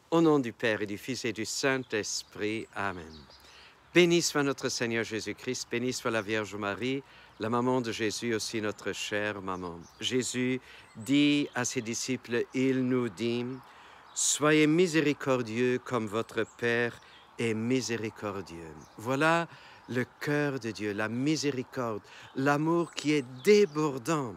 Au nom du Père et du Fils et du Saint-Esprit. Amen. Béni soit notre Seigneur Jésus-Christ, béni soit la Vierge Marie, la maman de Jésus, aussi notre chère maman. Jésus dit à ses disciples, il nous dit, « Soyez miséricordieux comme votre Père est miséricordieux. » Voilà le cœur de Dieu, la miséricorde, l'amour qui est débordant,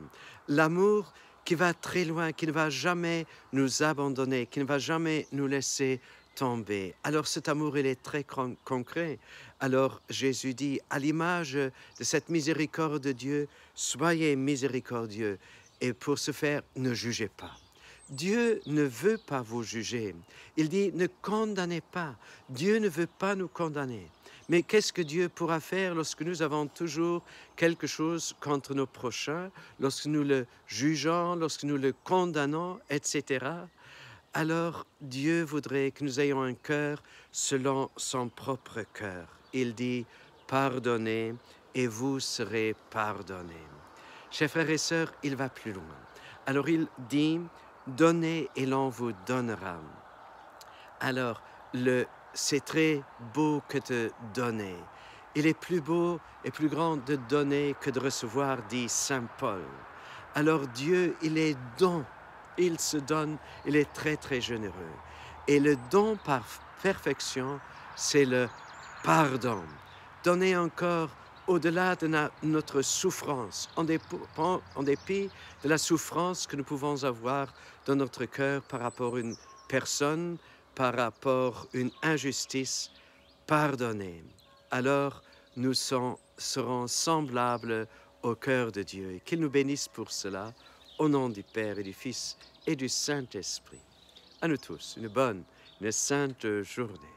l'amour qui va très loin, qui ne va jamais nous abandonner, qui ne va jamais nous laisser tomber. Alors cet amour, il est très concret. Alors Jésus dit, à l'image de cette miséricorde de Dieu, soyez miséricordieux. Et pour ce faire, ne jugez pas. Dieu ne veut pas vous juger. Il dit, ne condamnez pas. Dieu ne veut pas nous condamner. Mais qu'est-ce que Dieu pourra faire lorsque nous avons toujours quelque chose contre nos prochains, lorsque nous le jugeons, lorsque nous le condamnons, etc. Alors Dieu voudrait que nous ayons un cœur selon son propre cœur. Il dit, pardonnez et vous serez pardonnés. Chers frères et sœurs, il va plus loin. Alors il dit, donnez et l'on vous donnera. Alors, c'est très beau que de donner. Il est plus beau et plus grand de donner que de recevoir, dit Saint Paul. Alors Dieu, il est don, il se donne, il est très très généreux. Et le don par perfection, c'est le pardon. Donner encore au-delà de notre souffrance, en dépit de la souffrance que nous pouvons avoir dans notre cœur par rapport à une personne, par rapport à une injustice, pardonner. Alors nous serons semblables au cœur de Dieu. Et qu'il nous bénisse pour cela, au nom du Père et du Fils et du Saint-Esprit. À nous tous, une bonne, une sainte journée.